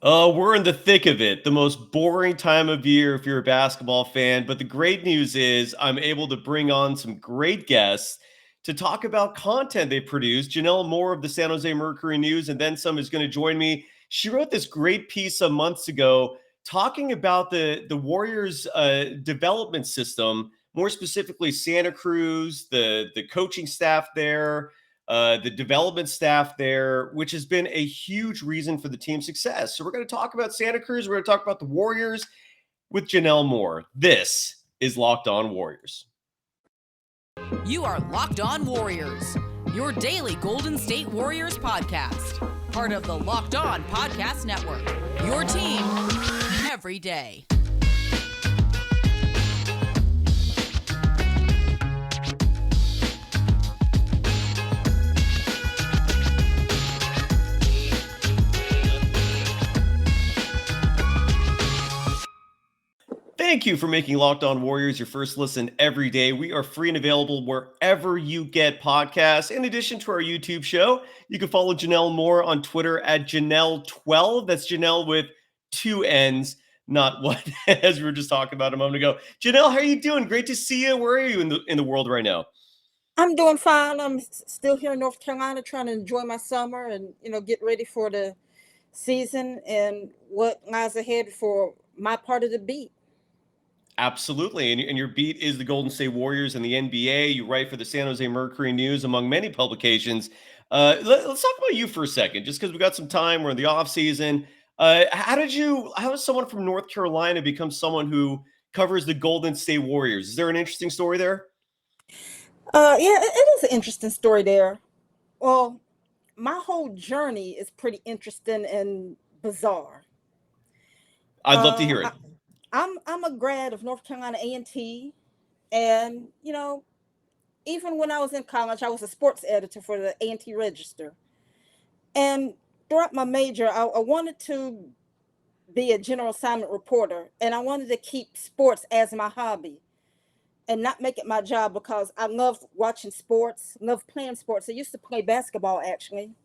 We're in the thick of it. The most boring time of year if you're a basketball fan. But the great news is I'm able to bring on some great guests to talk about content they produce. Jannelle Moore of the San Jose Mercury News and then some is going to join me. She wrote this great piece some months ago talking about the Warriors development system, more specifically Santa Cruz, the coaching staff there, the development staff there, which has been a huge reason for the team's success. So we're going to talk about Santa Cruz. We're going to talk about the Warriors with Jannelle Moore. This is Locked On Warriors. You are Locked On Warriors, your daily Golden State Warriors podcast. Part of the Locked On Podcast Network, your team every day. Thank you for making Locked On Warriors your first listen every day. We are free and available wherever you get podcasts. In addition to our YouTube show, you can follow Jannelle Moore on Twitter at Janelle12. That's Janelle with two N's, not one, as we were just talking about a moment ago. Janelle, how are you doing? Great to see you. Where are you in the world right now? I'm doing fine. I'm still here in North Carolina trying to enjoy my summer and, get ready for the season and what lies ahead for my part of the beat. Absolutely. And your beat is the Golden State Warriors and the NBA. You write for the San Jose Mercury News, among many publications. Let's talk about you for a second, just because we got some time. We're in the off season. How does someone from North Carolina become someone who covers the Golden State Warriors? Is there an interesting story there? Yeah, it is an interesting story there. Well, my whole journey is pretty interesting and bizarre. I'd love to hear it. I'm a grad of North Carolina A&T, and even when I was in college, I was a sports editor for the A&T Register. And throughout my major, I wanted to be a general assignment reporter, and I wanted to keep sports as my hobby and not make it my job because I love watching sports, love playing sports. I used to play basketball, actually.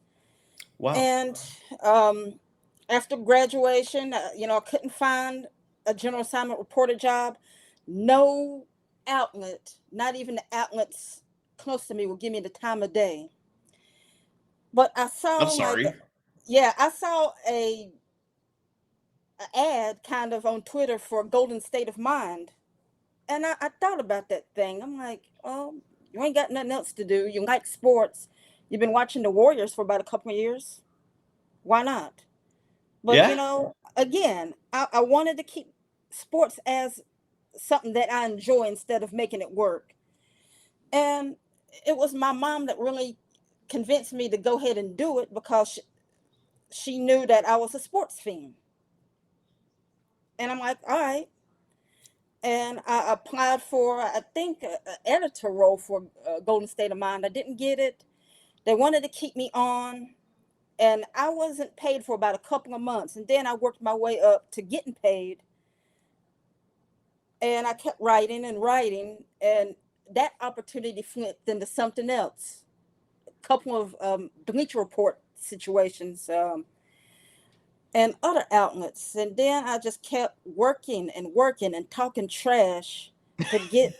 Wow. And after graduation, I couldn't find a general assignment reporter job. No outlet, not even the outlets close to me, will give me the time of day. But I saw, I'm sorry. I saw a ad kind of on Twitter for Golden State of Mind. And I thought about that thing. I'm like, oh, you ain't got nothing else to do. You like sports. You've been watching the Warriors for about a couple of years. Why not? But, Yeah. Again, I wanted to keep sports as something that I enjoy instead of making it work. And it was my mom that really convinced me to go ahead and do it because she knew that I was a sports fiend. And I'm like, all right. And I applied for, I think, an editor role for Golden State of Mind. I didn't get it. They wanted to keep me on, and I wasn't paid for about a couple of months. And then I worked my way up to getting paid, and I kept writing, and that opportunity flipped into something else. A couple of Bleacher Report situations, and other outlets. And then I just kept working and talking trash to get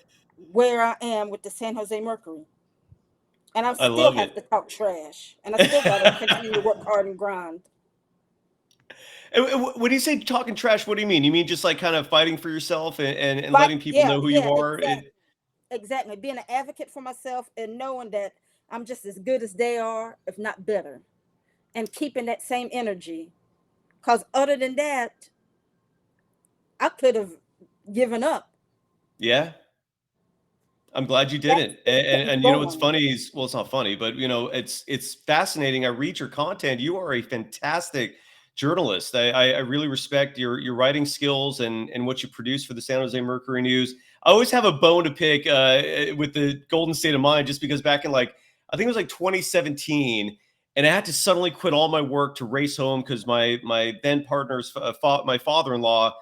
where I am with the San Jose Mercury. And I I still love have to it. talk trash. And I still got to continue to work hard and grind. When you say talking trash, what do you mean? You mean just like kind of fighting for yourself and letting people know who you are? Exactly. Being an advocate for myself and knowing that I'm just as good as they are, if not better. And keeping that same energy. Because other than that, I could have given up. Yeah. I'm glad you That's didn't. just kept me And you know what's going. funny is, well, it's not funny, but it's fascinating. I read your content. You are a fantastic journalist. I really respect your writing skills and what you produce for the San Jose Mercury News. I always have a bone to pick with the Golden State of Mind, just because back in I think it was 2017, and I had to suddenly quit all my work to race home because my then partner's my father-in-law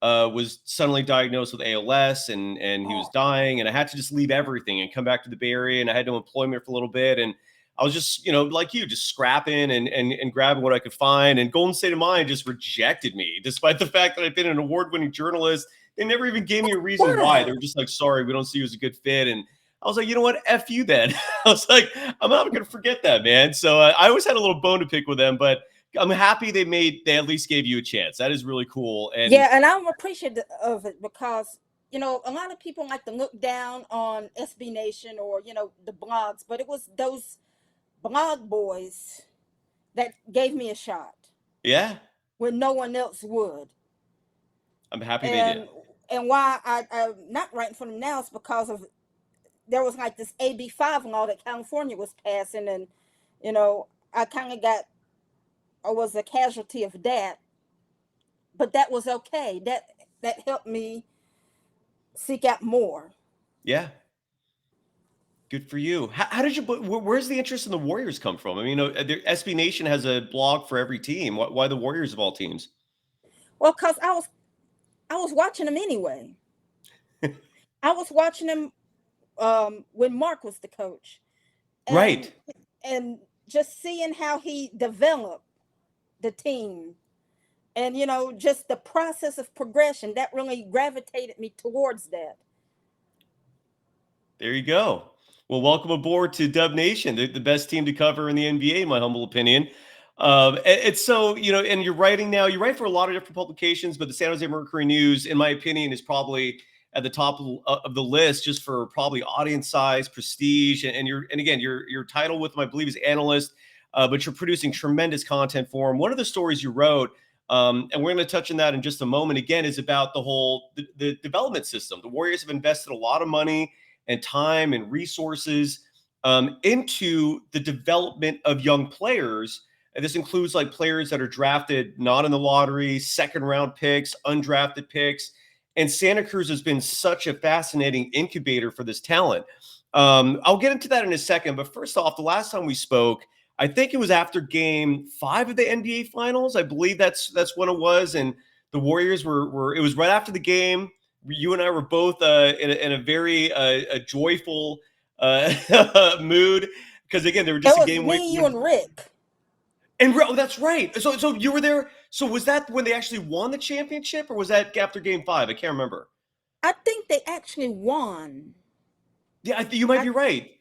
was suddenly diagnosed with ALS and he was dying, and I had to just leave everything and come back to the Bay Area, and I had no employment for a little bit, and I was just, like you, just scrapping and grabbing what I could find. And Golden State of Mind just rejected me, despite the fact that I've been an award-winning journalist. They never even gave me a reason why. They were just like, sorry, we don't see you as a good fit. And I was like, you know what? F you then. I was like, I'm not going to forget that, man. So I always had a little bone to pick with them, but I'm happy they at least gave you a chance. That is really cool. And yeah, and I'm appreciative of it because, a lot of people like to look down on SB Nation or, the blogs, but it was those blog boys that gave me a shot. Yeah. When no one else would. I'm happy they did. And why I'm not writing for them now is because of there was like this AB5 law that California was passing, and I kind of was a casualty of that, but that was okay. That helped me seek out more. Yeah. Good for you. How did you? Where's the interest in the Warriors come from? I mean, SB Nation has a blog for every team. Why the Warriors of all teams? Well, because I was watching them anyway. I was watching them when Mark was the coach, right? And just seeing how he developed the team, and just the process of progression that really gravitated me towards that. There you go. Well, welcome aboard to Dub Nation, the best team to cover in the NBA, in my humble opinion. It's so, and you're writing now, you write for a lot of different publications, but the San Jose Mercury News, in my opinion, is probably at the top of the list just for probably audience size, prestige. And again, your title with them, I believe, is analyst, but you're producing tremendous content for them. One of the stories you wrote, and we're going to touch on that in just a moment, again, is about the development system. The Warriors have invested a lot of money and time and resources into the development of young players. And this includes like players that are drafted not in the lottery, second round picks, undrafted picks. And Santa Cruz has been such a fascinating incubator for this talent. I'll get into that in a second. But first off, the last time we spoke, I think it was after game 5 of the NBA Finals. I believe that's when it was. And the Warriors were it was right after the game. You and I were both in a very joyful mood because, again, they were just a game away. You and Rick. And that's right. So you were there. So was that when they actually won the championship, or was that after game 5? I can't remember. I think they actually won. Yeah, you might be right.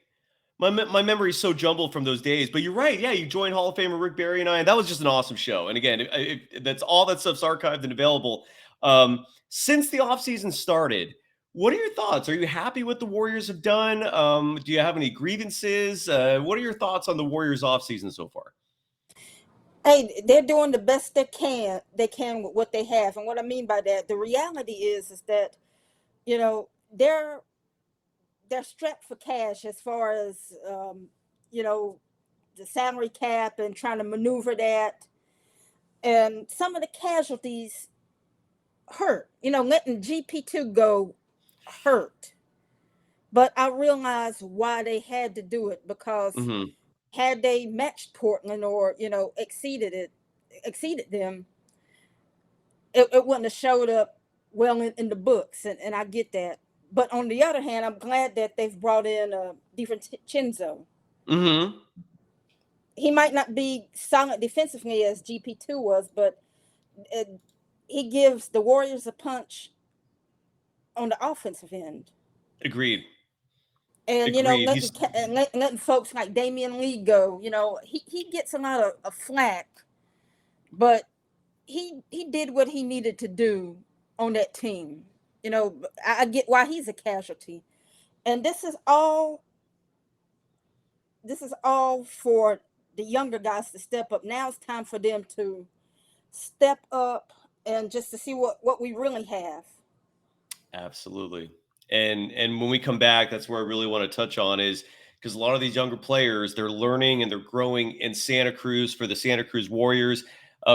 My memory is so jumbled from those days, but you're right. Yeah, you joined Hall of Famer Rick Barry and I, and that was just an awesome show. And again, that's all that stuff's archived and available. Since the offseason started, what are your thoughts? Are you happy with the Warriors have done? Do you have any grievances? What are your thoughts on the Warriors offseason so far? Hey, they're doing the best they can with what they have. And what I mean by that, the reality is that, they're strapped for cash as far as, the salary cap and trying to maneuver that. And some of the casualties hurt, letting GP2 go hurt. But I realized why they had to do it, because had they matched Portland or, exceeded them, it wouldn't have showed up well in the books. And I get that. But on the other hand, I'm glad that they've brought in DiVincenzo. Mm-hmm. He might not be solid defensively as GP2 was, but he gives the Warriors a punch on the offensive end. Agreed. And, letting folks like Damian Lee go, he gets a lot of flack, but he did what he needed to do on that team. I get why he's a casualty. And this is all for the younger guys to step up. Now it's time for them to step up and just to see what we really have. Absolutely. And when we come back, that's where I really want to touch on is because a lot of these younger players, they're learning and they're growing in Santa Cruz for the Santa Cruz Warriors.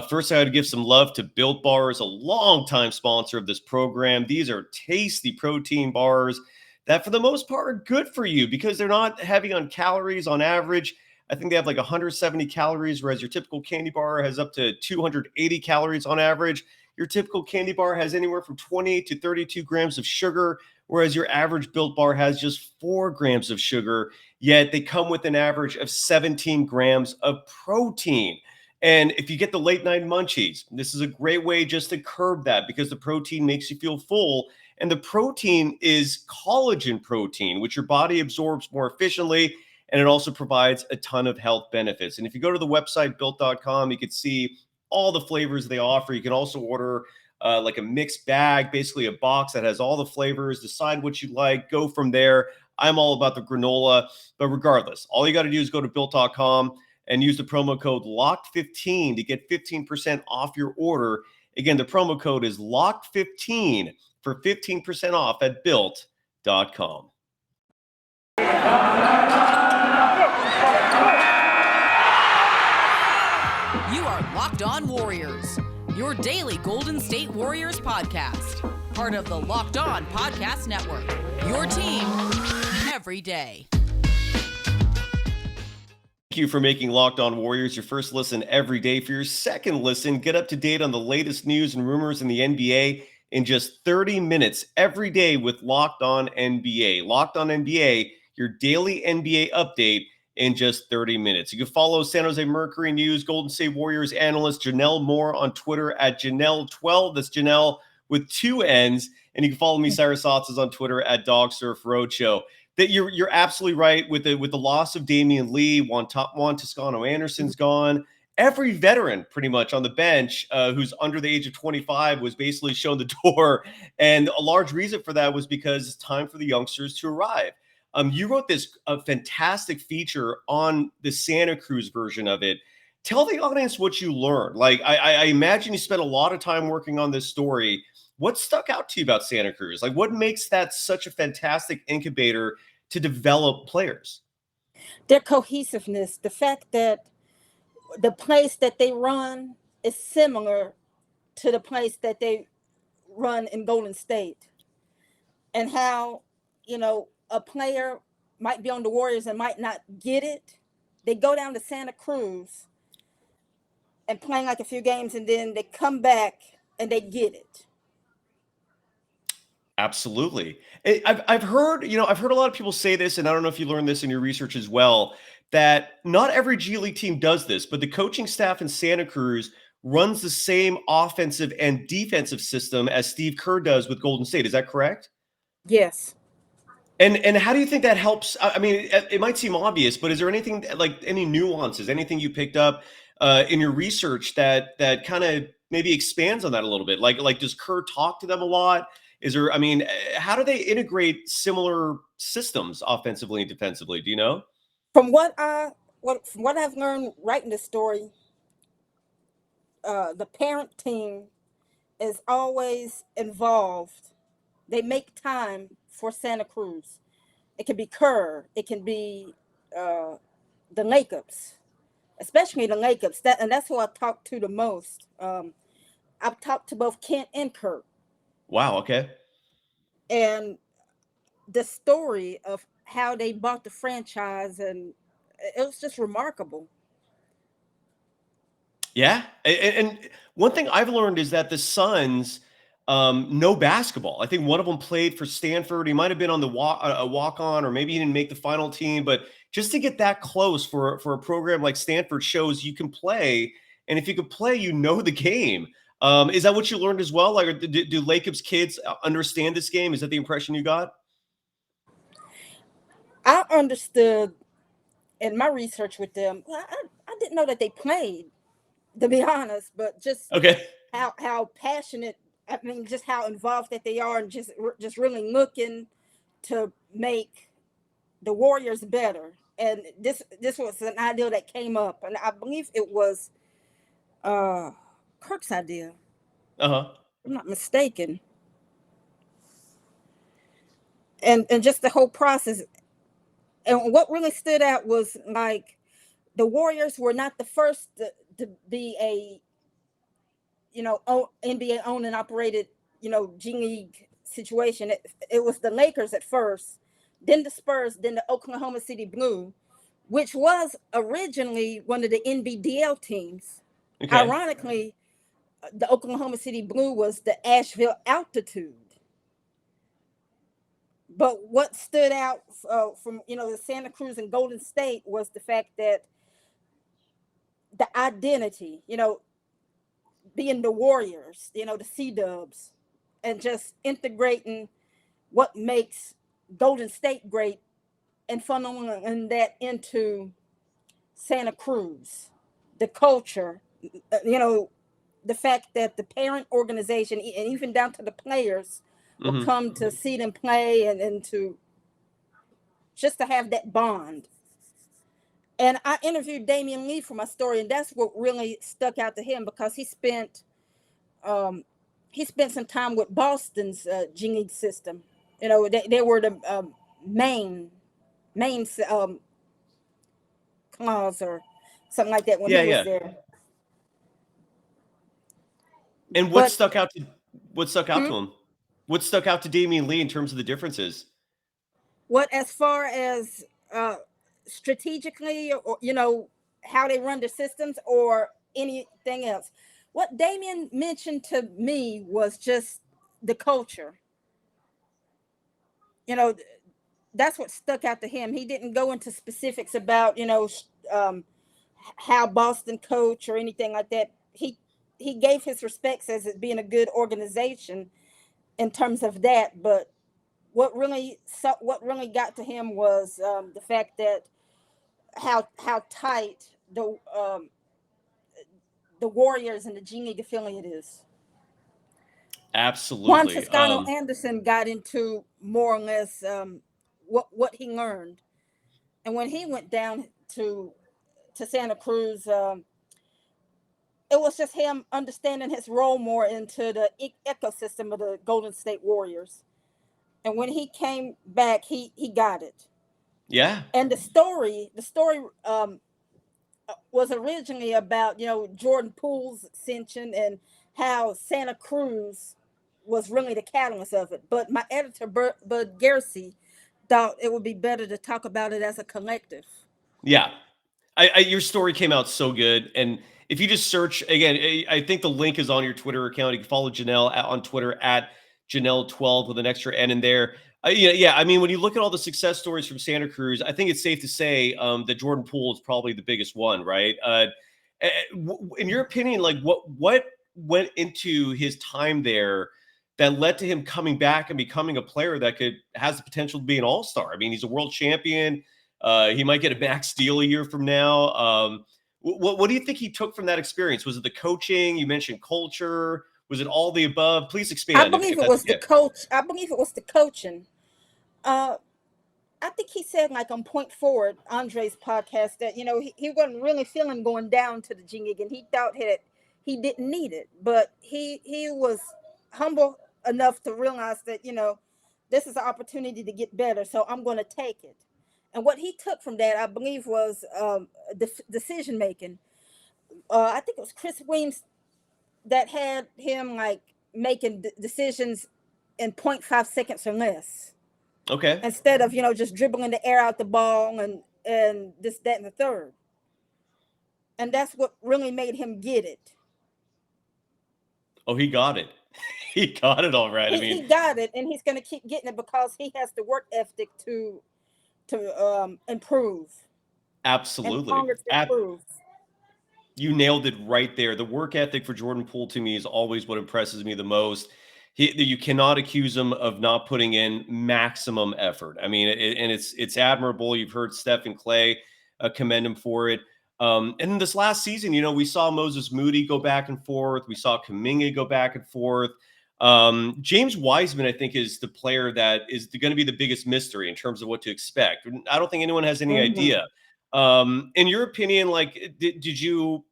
First, I would give some love to Built Bars, a longtime sponsor of this program. These are tasty protein bars that, for the most part, are good for you because they're not heavy on calories on average. I think they have like 170 calories, whereas your typical candy bar has up to 280 calories on average. Your typical candy bar has anywhere from 20 to 32 grams of sugar, whereas your average Built Bar has just 4 grams of sugar, yet they come with an average of 17 grams of protein. And if you get the late night munchies, this is a great way just to curb that because the protein makes you feel full. And the protein is collagen protein, which your body absorbs more efficiently. And it also provides a ton of health benefits. And if you go to the website built.com, you can see all the flavors they offer. You can also order like a mixed bag, basically a box that has all the flavors. Decide what you like, go from there. I'm all about the granola. But regardless, all you got to do is go to built.com and use the promo code LOCKED15 to get 15% off your order. Again, the promo code is LOCKED15 for 15% off at built.com. You are Locked On Warriors, your daily Golden State Warriors podcast. Part of the Locked On Podcast Network, your team every day. Thank you for making Locked On Warriors your first listen every day. For your second listen, get up to date on the latest news and rumors in the NBA in just 30 minutes every day with Locked On NBA. Locked On NBA, your daily NBA update in just 30 minutes. You can follow San Jose Mercury News, Golden State Warriors analyst Jannelle Moore on Twitter at Janelle12. That's Janelle with 2 N's. And you can follow me, Cyrus Saatsaz, on Twitter at DogSurf Roadshow. That you're absolutely right with the loss of Damian Lee. Juan Toscano Anderson's gone. Every veteran pretty much on the bench who's under the age of 25 was basically shown the door. And a large reason for that was because it's time for the youngsters to arrive. You wrote this fantastic feature on the Santa Cruz version of it. Tell the audience what you learned. Like, I imagine you spent a lot of time working on this story. What stuck out to you about Santa Cruz? Like, what makes that such a fantastic incubator to develop players? Their cohesiveness, the fact that the place that they run is similar to the place that they run in Golden State, and how, a player might be on the Warriors and might not get it. They go down to Santa Cruz and playing like a few games, and then they come back and they get it. Absolutely. I've heard a lot of people say this, and I don't know if you learned this in your research as well, that not every G League team does this, but the coaching staff in Santa Cruz runs the same offensive and defensive system as Steve Kerr does with Golden State. Is that correct? Yes. And how do you think that helps? I mean, it might seem obvious, but is there anything like any nuances, anything you picked up in your research that kind of maybe expands on that a little bit? Like does Kerr talk to them a lot? How do they integrate similar systems offensively and defensively? Do you know? From what I've learned writing the story, the parent team is always involved. They make time for Santa Cruz. It can be Kerr. It can be the Lakers, especially the Lakers. That's who I talk to the most. I've talked to both Kent and Kerr. Wow. Okay. And the story of how they bought the franchise, and it was just remarkable. Yeah. And one thing I've learned is that the Suns know basketball. I think one of them played for Stanford. He might have been on the walk-on, or maybe he didn't make the final team, but just to get that close for a program like Stanford shows you can play. And if you can play, the game. Is that what you learned as well? Like, do Lacob's kids understand this game? Is that the impression you got? I understood in my research with them. I didn't know that they played, to be honest, but just okay, how passionate. I mean, just how involved that they are, and just really looking to make the Warriors better. And this was an idea that came up, and I believe it was Kirk's idea. Uh-huh. I'm not mistaken. And just the whole process. And what really stood out was, like, the Warriors were not the first to be a, NBA owned and operated, G League situation. It was the Lakers at first, then the Spurs, then the Oklahoma City Blue, which was originally one of the NBDL teams. Okay. Ironically, the Oklahoma City Blue was the Asheville Altitude. But what stood out from the Santa Cruz and Golden State was the fact that the identity, being the Warriors, the C Dubs, and just integrating what makes Golden State great and funneling that into Santa Cruz, the culture, the fact that the parent organization and even down to the players will come to see them play and to just to have that bond. And I interviewed Damian Lee for my story, and that's what really stuck out to him because he spent some time with Boston's G League system. They were the main clause or something like that when he was there. And what stuck out to him? What stuck out to Damian Lee in terms of the differences? What, as far as strategically, or how they run their systems, or anything else? What Damian mentioned to me was just the culture. That's what stuck out to him. He didn't go into specifics about how Boston coach or anything like that. He gave his respects as it being a good organization in terms of that, but what really got to him was the fact that how tight the Warriors and the G League affiliate is. Absolutely. Juan Toscano Anderson got into more or less what he learned, and when he went down to Santa Cruz, it was just him understanding his role more into the ecosystem of the Golden State Warriors. And when he came back, he got it. Yeah. And the story was originally about Jordan Poole's ascension and how Santa Cruz was really the catalyst of it. But my editor, Bud Garrissey, thought it would be better to talk about it as a collective. Yeah. Your story came out so good. And if you just search, again, I think the link is on your Twitter account. You can follow Janelle on Twitter at Janelle12 with an extra N in there. Yeah. I mean, when you look at all the success stories from Santa Cruz, I think it's safe to say that Jordan Poole is probably the biggest one, right? In your opinion, like what went into his time there that led to him coming back and becoming a player that has the potential to be an all-star? I mean, he's a world champion. He might get a max deal a year from now. What do you think he took from that experience? Was it the coaching? You mentioned culture. Was it all the above? Please expand. I believe it was the coach. I believe it was the coaching. I think he said, like on Point Forward, Andre's podcast, that he wasn't really feeling going down to the G League, and he thought that he didn't need it, but he was humble enough to realize that this is an opportunity to get better, so I'm going to take it. And what he took from that, I believe, was decision making. I think it was Chris Weems that had him like making decisions in 0.5 seconds or less. Okay. Instead of just dribbling the air out the ball and this, that, and the third. And that's what really made him get it. Oh, he got it. He got it all right. He got it, and he's going to keep getting it because he has the work ethic to improve. Absolutely. You nailed it right there. The work ethic for Jordan Poole, to me, is always what impresses me the most. You cannot accuse him of not putting in maximum effort. I mean, it's admirable. You've heard Steph and Clay commend him for it. And in this last season, we saw Moses Moody go back and forth. We saw Kuminga go back and forth. James Wiseman, I think, is the player that is going to be the biggest mystery in terms of what to expect. I don't think anyone has any idea. In your opinion, like, did you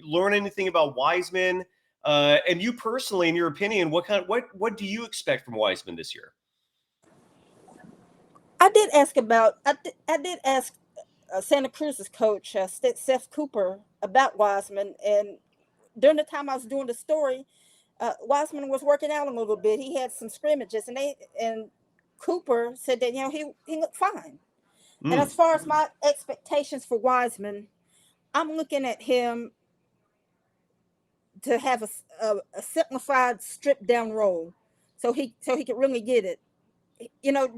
learn anything about Wiseman? And you personally, in your opinion, what do you expect from Wiseman this year? I did ask Santa Cruz's coach, Steph Cooper, about Wiseman, and during the time I was doing the story, Wiseman was working out a little bit. He had some scrimmages, and Cooper said that he looked fine. And as far as my expectations for Wiseman, I'm looking at him to have a simplified, stripped down role, so he could really get it.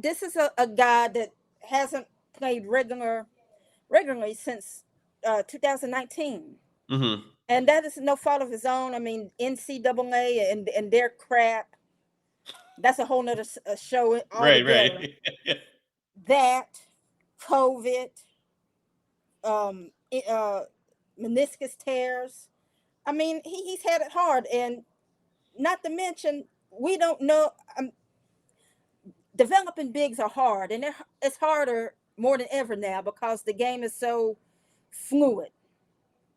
this is a guy that hasn't played regularly since 2019. Mm-hmm. And that is no fault of his own. I mean, NCAA and their crap. That's a whole nother show Right, altogether. right. That, COVID, um, meniscus tears. I mean, he's had it hard, and not to mention, we don't know. Developing bigs are hard, and it's harder more than ever now because the game is so fluid.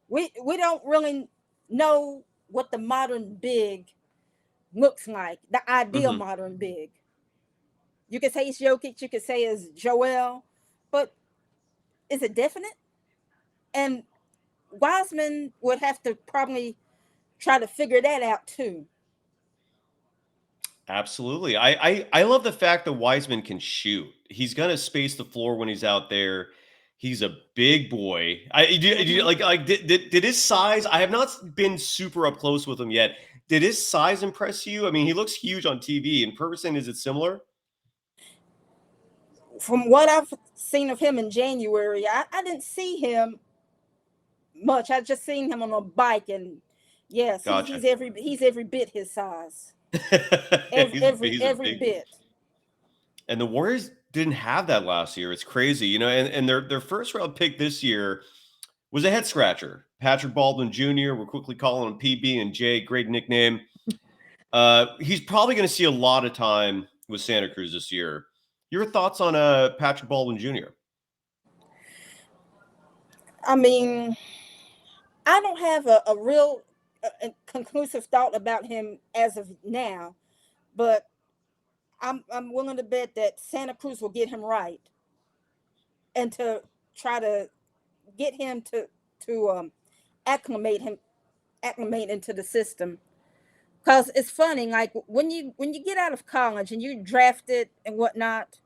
We don't really know what the modern big looks like, the ideal Mm-hmm. modern big. You could say it's Jokic, you could say it's Joel, but is it definite? And Wiseman would have to probably try to figure that out too. Absolutely. I love the fact that Wiseman can shoot. He's gonna space the floor when he's out there. He's a big boy. Hmm. Did his size? I have not been super up close with him yet. Did his size impress you? I mean, he looks huge on TV. In person, is it similar? From what I've seen of him in January, I didn't see him much. I just seen him on a bike, and yes, Gotcha. he's every bit his size. He's a Every big. bit. And the Warriors didn't have that last year. It's crazy, and their first round pick this year was a head scratcher. Patrick Baldwin Jr. We're quickly calling him PB and J. Great nickname. He's probably going to see a lot of time with Santa Cruz this year. Your thoughts on Patrick Baldwin Jr.? I mean, I don't have a real conclusive thought about him as of now, but I'm willing to bet that Santa Cruz will get him right, and to try to get him to acclimate him acclimate into the system. Because it's funny, like when you get out of college and you drafted and whatnot,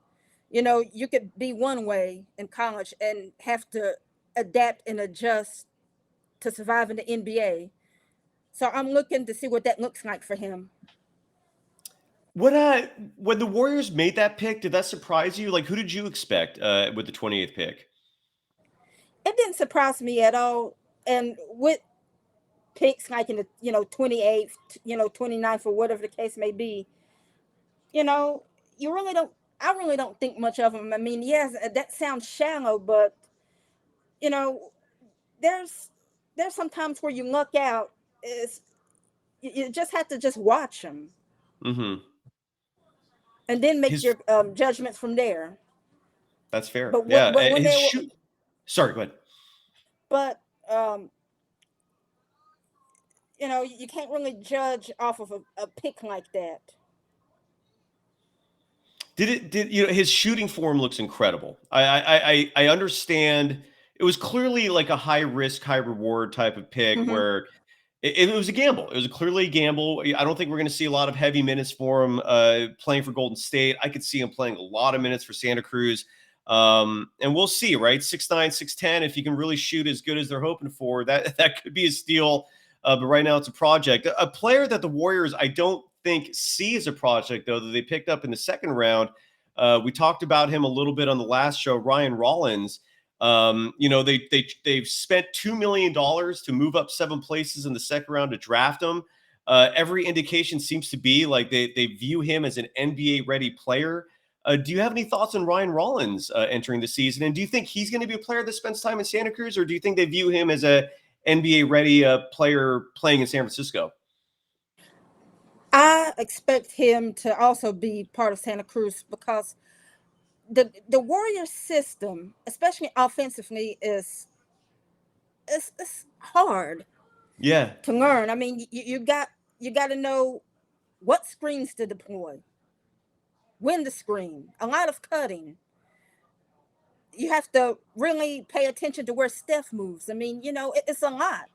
you could be one way in college and have to adapt and adjust to survive in the NBA. So I'm looking to see what that looks like for him. When the Warriors made that pick, did that surprise you? Like, who did you expect with the 28th pick? It didn't surprise me at all. And with picks like in the 28th, 29th, or whatever the case may be, you know, you really don't. I really don't think much of them. I mean, yes, that sounds shallow, but you know, there's there's some times where you luck out. Is you just have to just watch them Mm-hmm. and then make His your judgments from there. That's fair. But Yeah, when his they were, shoot. Sorry, go ahead. but you can't really judge off of a pick like that. Did his shooting form looks incredible. I understand it was clearly like a high risk, high reward type of pick Hmm. where it was a gamble. It was clearly a gamble. I don't think we're going to see a lot of heavy minutes for him playing for Golden State. I could see him playing a lot of minutes for Santa Cruz. And we'll see, right? 6'9", 6'10". If he can really shoot as good as they're hoping for, that could be a steal. But right now it's a project. A player that the Warriors, I don't think, see as a project, though, that they picked up in the second round. We talked about him a little bit on the last show, Ryan Rollins. They've spent $2 million to move up 7 places in the second round to draft him. Every indication seems to be like they view him as an NBA ready player. Do you have any thoughts on Ryan Rollins entering the season? And do you think he's going to be a player that spends time in Santa Cruz, or do you think they view him as a NBA ready player playing in San Francisco? I expect him to also be part of Santa Cruz because the Warrior system, especially offensively, is hard Yeah. to learn. I mean, you got to know what screens to deploy, when to screen, a lot of cutting. You have to really pay attention to where Steph moves. I mean, it's a lot.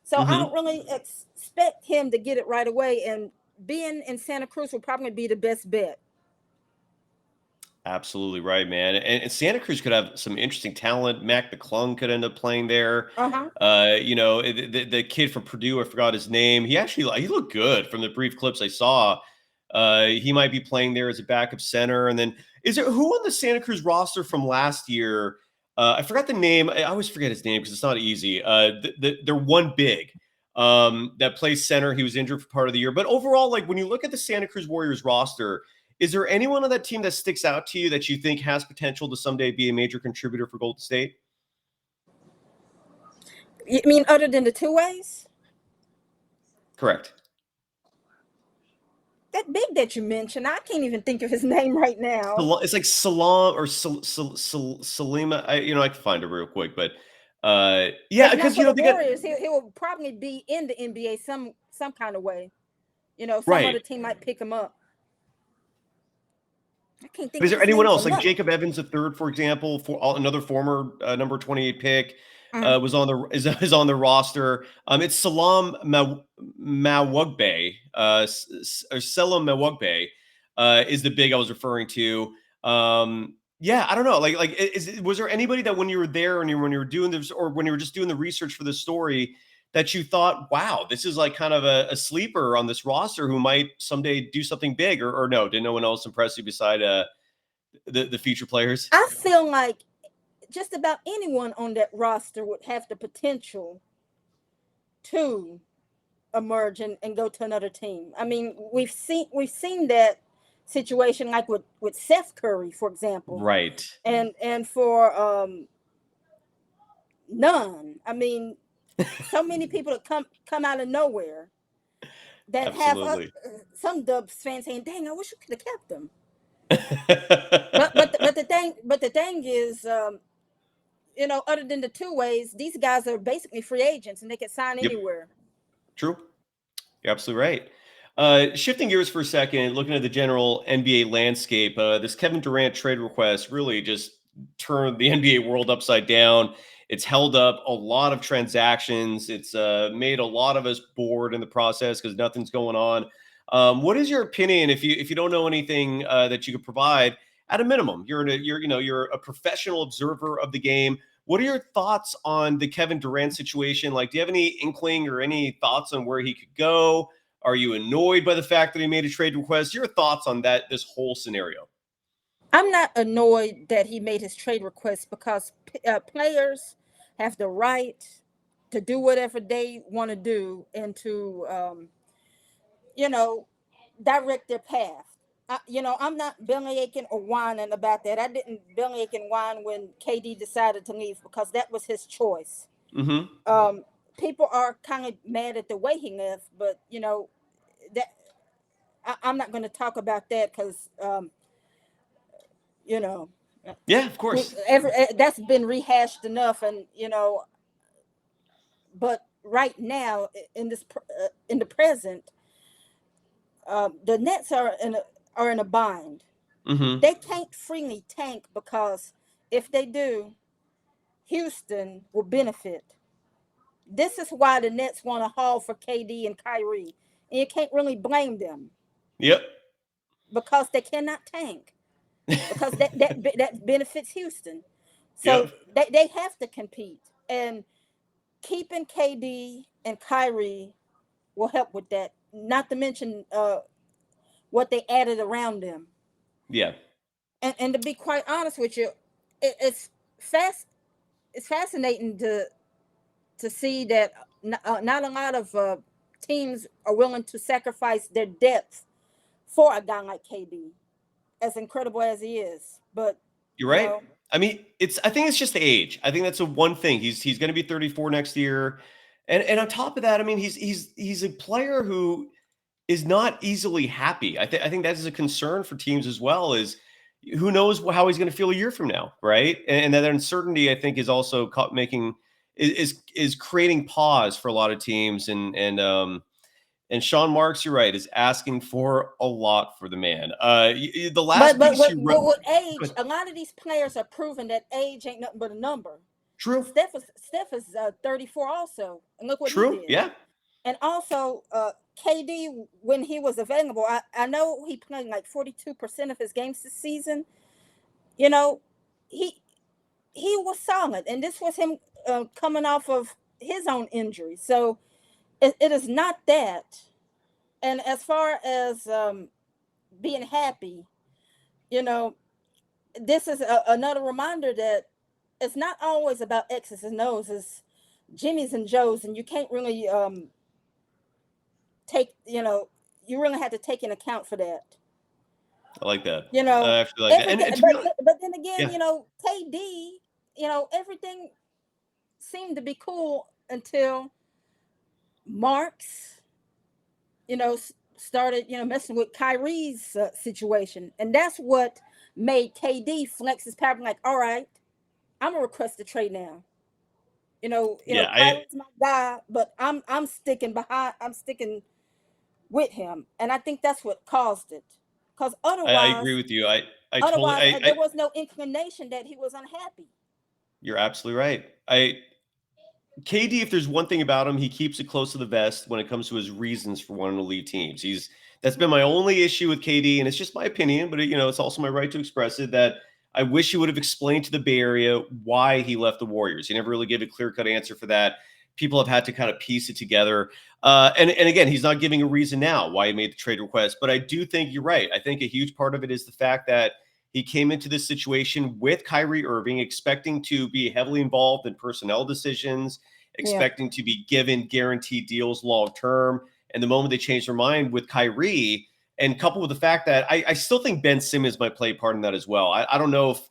So I don't Hmm. really expect him to get it right away. And being in Santa Cruz will probably be the best bet. Absolutely right, man. And Santa Cruz could have some interesting talent. Mac McClung could end up playing there. Uh huh. The kid from Purdue, I forgot his name. He looked good from the brief clips I saw. He might be playing there as a backup center. And then is there who on the Santa Cruz roster from last year? I forgot the name. I always forget his name because it's not easy. They're one big that plays center. He was injured for part of the year. But overall, like when you look at the Santa Cruz Warriors roster, is there anyone on that team that sticks out to you that you think has potential to someday be a major contributor for Golden State? You mean other than the two ways? Correct. That big that you mentioned, I can't even think of his name right now. It's like Salam or Salima. I can find it real quick, but yeah, because the Warriors, he will probably be in the NBA some kind of way. Some other team might pick him up. I can't think. Is there anyone else like Jacob Evans III, for example, another former number 28 pick? Is on the roster. It's Salam Mawugbe, or Selam Mawugbe, is the big I was referring to. Yeah, I don't know. Was there anybody that when you were there and when you were doing this, or when you were just doing the research for this story, that you thought, wow, this is like kind of a sleeper on this roster who might someday do something big, or no? Did no one else impress you beside the future players? I feel like just about anyone on that roster would have the potential to emerge and go to another team. I mean, we've seen that situation like with Steph Curry, for example. Right. And for none. I mean, so many people that come out of nowhere that Absolutely. have some Dubs fans saying, "Dang, I wish we could have kept them." but the thing is, other than the two ways, these guys are basically free agents and they can sign anywhere. True. You're absolutely right. Shifting gears for a second, looking at the general NBA landscape, this Kevin Durant trade request really just turned the NBA world upside down. It's held up a lot of transactions. It's made a lot of us bored in the process because nothing's going on. What is your opinion, if you don't know anything that you could provide? At a minimum, you're a professional observer of the game. What are your thoughts on the Kevin Durant situation? Like, do you have any inkling or any thoughts on where he could go? Are you annoyed by the fact that he made a trade request? Your thoughts on this whole scenario? I'm not annoyed that he made his trade request because players have the right to do whatever they want to do and to, direct their path. I'm not bellyaching or whining about that. I didn't bellyache and whine when KD decided to leave because that was his choice. Mm-hmm. People are kind of mad at the way he left, but that I'm not going to talk about that because yeah, of course, that's been rehashed enough, and but right now in the present, the Nets are in a bind. Mm-hmm. They can't freely tank because if they do, Houston will benefit. This is why the Nets want to haul for KD and Kyrie, and you can't really blame them. Yep. Because they cannot tank. Because that benefits Houston. So they have to compete, and keeping KD and Kyrie will help with that. Not to mention what they added around them. Yeah. And to be quite honest with you, it's fascinating to see that not a lot of teams are willing to sacrifice their depth for a guy like KD, as incredible as he is. But you're right. I mean, I think it's just the age. I think that's the one thing. He's going to be 34 next year, and on top of that, I mean, he's a player who is not easily happy. I think that is a concern for teams as well. Is who knows how he's going to feel a year from now, right? And that uncertainty, I think, is also is creating pause for a lot of teams. And Sean Marks, you're right, is asking for a lot for the man. The last but with age, a lot of these players are proving that age ain't nothing but a number. True. Steph is 34 also, and look what he did. Yeah. And also, KD, when he was available, I know he played like 42% of his games this season. He was solid, and this was him coming off of his own injury. So it is not that. And as far as being happy, you know, this is another reminder that it's not always about X's and O's. It's Jimmy's and Joe's, and you can't really take, you really have to take in account for that. I like that. You I know, actually like that. everything, And to be honest, but then again, yeah, KD, everything seemed to be cool until Marks, started, messing with Kyrie's situation, and that's what made KD flex his power. Like, all right, I'm gonna request a trade now. yeah, Kyrie's my guy, but I'm sticking behind. I'm sticking with him, and I think that's what caused it. Because I agree with you. I totally, there was no inclination that he was unhappy. you're absolutely right. KD, if there's one thing about him, he keeps it close to the vest when it comes to his reasons for wanting to leave teams. That's been my only issue with KD, and it's just my opinion, but it's also my right to express it. That I wish he would have explained to the Bay Area why he left the Warriors. He never really gave a clear-cut answer for that. People have had to kind of piece it together. And again, he's not giving a reason now why he made the trade request, but I do think you're right. I think a huge part of it is the fact that he came into this situation with Kyrie Irving, expecting to be heavily involved in personnel decisions, Yeah. expecting to be given guaranteed deals long term. And the moment they changed their mind with Kyrie, and coupled with the fact that I still think Ben Simmons might play a part in that as well. I don't know if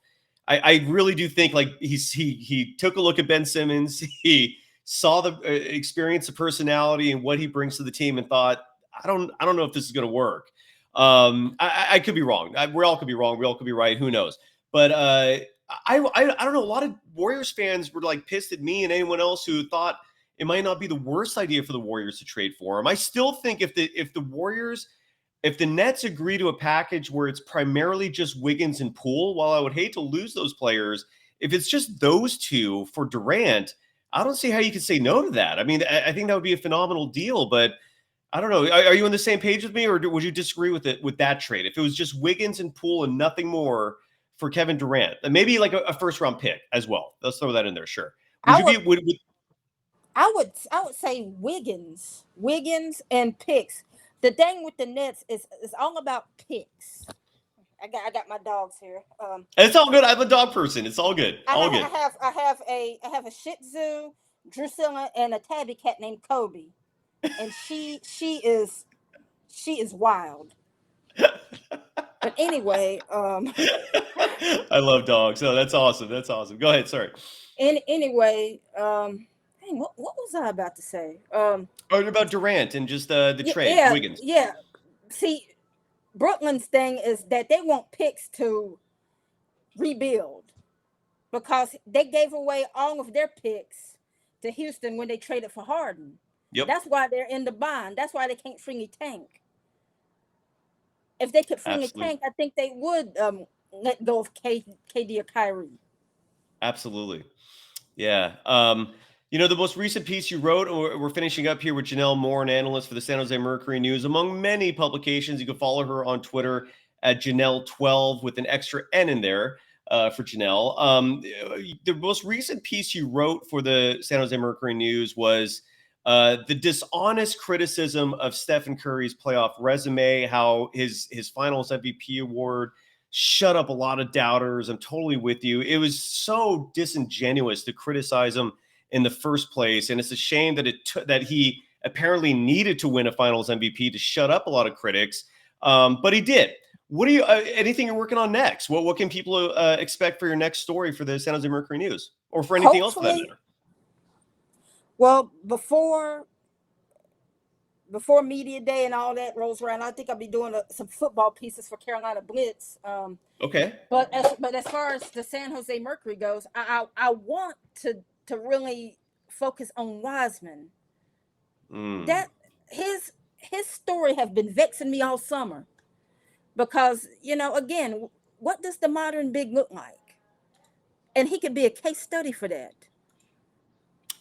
I really do think like he took a look at Ben Simmons, he saw the experience of personality and what he brings to the team, and thought, I don't know if this is going to work. I could be wrong. We all could be wrong. We all could be right. Who knows? But I don't know. A lot of Warriors fans were like pissed at me and anyone else who thought it might not be the worst idea for the Warriors to trade for him. I still think if the Nets agree to a package where it's primarily just Wiggins and Poole, while I would hate to lose those players, if it's just those two for Durant, I don't see how you could say no to that. I mean, I think that would be a phenomenal deal, but I don't know. Are you on the same page with me, or would you disagree with that trade? If it was just Wiggins and Poole and nothing more for Kevin Durant, and maybe like a first round pick as well. Let's throw that in there. Sure. Would I you would, be? Would I would say Wiggins and picks. The thing with the Nets is all about picks. I got my dogs here. It's all good. I'm a dog person. It's all good. All good. I have a Shih Tzu, Drusilla, and a tabby cat named Kobe, and she is wild. But anyway, I love dogs. Oh, that's awesome. That's awesome. Go ahead. Sorry. anyway, dang, what was I about to say? About Durant and just the trade, Yeah, Wiggins. yeah. See, Brooklyn's thing is that they want picks to rebuild because they gave away all of their picks to Houston when they traded for Harden. Yep. That's why they're in the bind. That's why they can't freely tank. If they could freely tank, I think they would let go of KD or Kyrie. Absolutely. Yeah. The most recent piece you wrote, we're finishing up here with Jannelle Moore, an analyst for the San Jose Mercury News, among many publications. You can follow her on Twitter at Janelle12 with an extra N in there for Janelle. The most recent piece you wrote for the San Jose Mercury News was the dishonest criticism of Stephen Curry's playoff resume, how his finals MVP award shut up a lot of doubters. I'm totally with you. It was so disingenuous to criticize him in the first place, and it's a shame that that he apparently needed to win a finals MVP to shut up a lot of critics, but he did. What do you anything you're working on next? What can people expect for your next story for the San Jose Mercury News, or for anything else for that matter? Well, before media day and all that rolls around, I think I'll be doing some football pieces for Carolina Blitz. Okay. But as far as the San Jose Mercury goes, I want to really focus on Wiseman. That his story have been vexing me all summer because again, what does the modern big look like? And he could be a case study for that.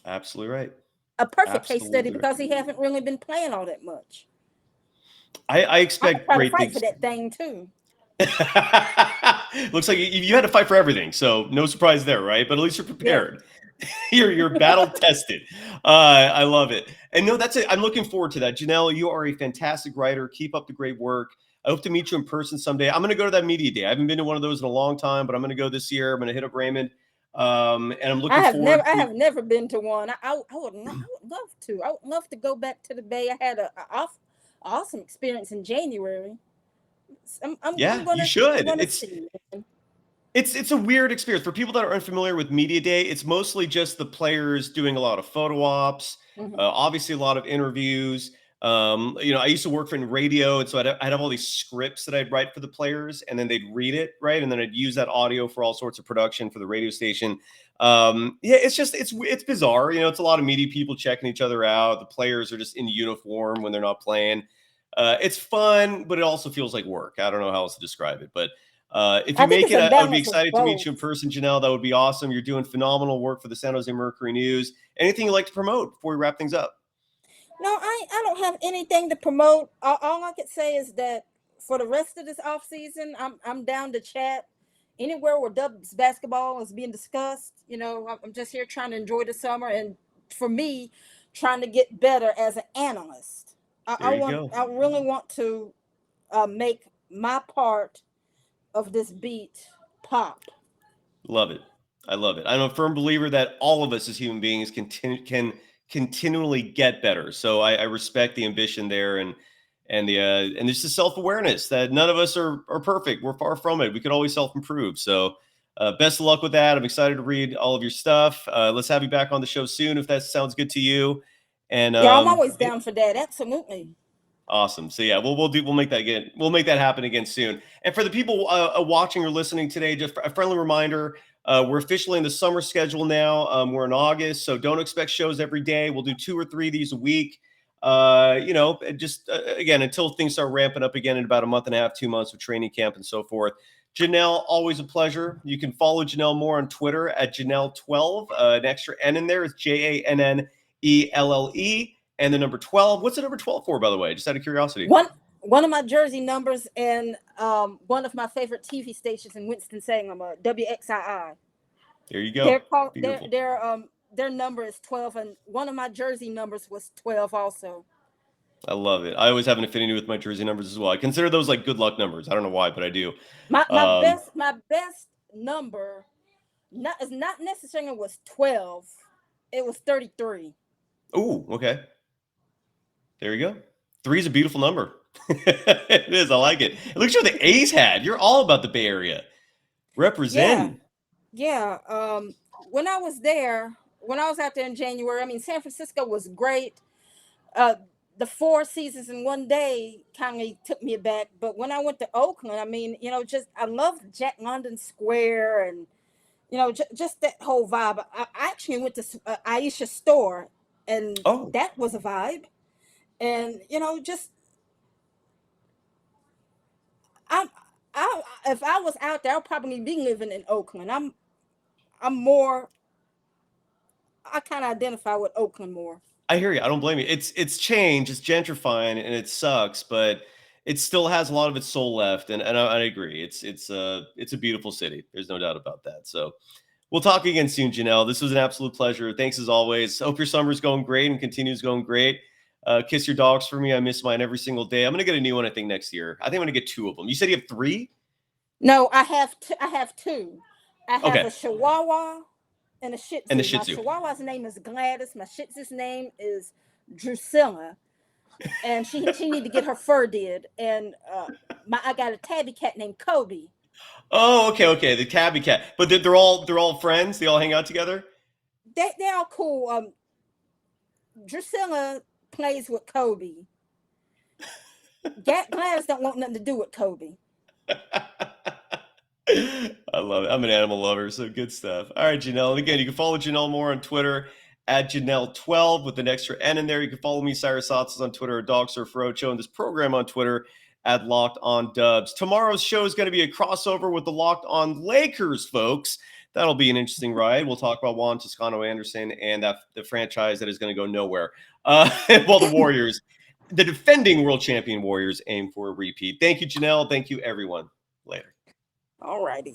Absolutely right. A perfect case study because he haven't really been playing all that much. I expect great fight things for that thing too. Looks like you had to fight for everything, so no surprise there, right? But at least you're prepared. Yeah. you're battle tested. I love it. And no, that's it. I'm looking forward to that. Janelle, you are a fantastic writer. Keep up the great work. I hope to meet you in person someday. I'm going to go to that media day. I haven't been to one of those in a long time, but I'm going to go this year. I'm going to hit up Raymond. And I'm looking forward. I have never been to one. I would love to. I would love to go back to the Bay. I had a awesome experience in January. I'm You should. I'm see. It's a weird experience for people that are unfamiliar with media day. It's mostly just the players doing a lot of photo ops, obviously a lot of interviews. I used to work in radio, and so I'd have all these scripts that I'd write for the players, and then they'd read it, right? And then I'd use that audio for all sorts of production for the radio station. It's bizarre. It's a lot of media people checking each other out. The players are just in uniform when they're not playing. It's fun, but it also feels like work. I don't know how else to describe it, but if you make it, I would be excited to meet you in person, Janelle. That would be awesome. You're doing phenomenal work for the San Jose Mercury News. Anything you'd like to promote before we wrap things up? No, I don't have anything to promote. All I could say is that for the rest of this offseason, I'm down to chat anywhere where Dubs basketball is being discussed. I'm just here trying to enjoy the summer, and for me, trying to get better as an analyst. I really want to make my part of this beat pop. Love it. I love it. I'm a firm believer that all of us as human beings can continually get better. So I respect the ambition there, and there's the self-awareness that none of us are perfect. We're far from it. We could always self-improve. So best of luck with that. I'm excited to read all of your stuff. Let's have you back on the show soon if that sounds good to you. And I'm always down for that. Absolutely. Awesome. So yeah, we'll make that again. We'll make that happen again soon. And for the people watching or listening today, just a friendly reminder, we're officially in the summer schedule now. We're in August, so don't expect shows every day. We'll do 2 or 3 of these a week. Again, until things start ramping up again in about a month and a half, 2 months with training camp and so forth. Janelle, always a pleasure. You can follow Jannelle Moore on Twitter at Janelle12. An extra N in there is Jannelle. And the number 12. What's the number 12 for, by the way? Just out of curiosity. One of my jersey numbers, and one of my favorite TV stations in Winston-Salem, WXII. There you go. Their number is 12, and one of my jersey numbers was 12 also. I love it. I always have an affinity with my jersey numbers as well. I consider those like good luck numbers. I don't know why, but I do. My best number not necessarily was 12. It was 33. Oh, okay. There you go. 3 is a beautiful number. It is. I like it. Look at what the A's had. You're all about the Bay Area. Represent. Yeah. When I was out there in January, San Francisco was great. The 4 seasons in one day kind of took me aback. But when I went to Oakland, I loved Jack London Square, and just that whole vibe. I actually went to Aisha's store, and that was a vibe. And if I was out there, I'll probably be living in Oakland. I kind of identify with Oakland more. I hear you. I don't blame you. It's changed. It's gentrifying, and it sucks, but it still has a lot of its soul left. And I agree. It's a beautiful city. There's no doubt about that. So we'll talk again soon, Janelle. This was an absolute pleasure. Thanks as always. Hope your summer's going great and continues going great. Kiss your dogs for me. I miss mine every single day. I'm going to get a new one, I think, next year. I think I'm going to get 2 of them. You said you have 3? No, I have 2. I have a Chihuahua and a Shih Tzu. And the Shih Tzu. My Chihuahua's name is Gladys. My Shih Tzu's name is Drusilla. And she need to get her fur did. And I got a tabby cat named Kobe. Oh, okay. The tabby cat. But they're all friends? They all hang out together? They're all cool. Drusilla plays with Kobe. Gladys don't want nothing to do with Kobe. I love it. I'm an animal lover, so good stuff. All right, Janelle. And again, you can follow Jannelle Moore on Twitter at Janelle12 with an extra N in there. You can follow me, Cyrus Saatsaz, on Twitter at DogSurfRoadshow, and this program on Twitter at Locked On Dubs. Tomorrow's show is going to be a crossover with the Locked On Lakers, folks. That'll be an interesting ride. We'll talk about Juan Toscano-Anderson and the franchise that is going to go nowhere. While the Warriors, the defending world champion Warriors, aim for a repeat. Thank you, Janelle. Thank you, everyone. Later. All righty.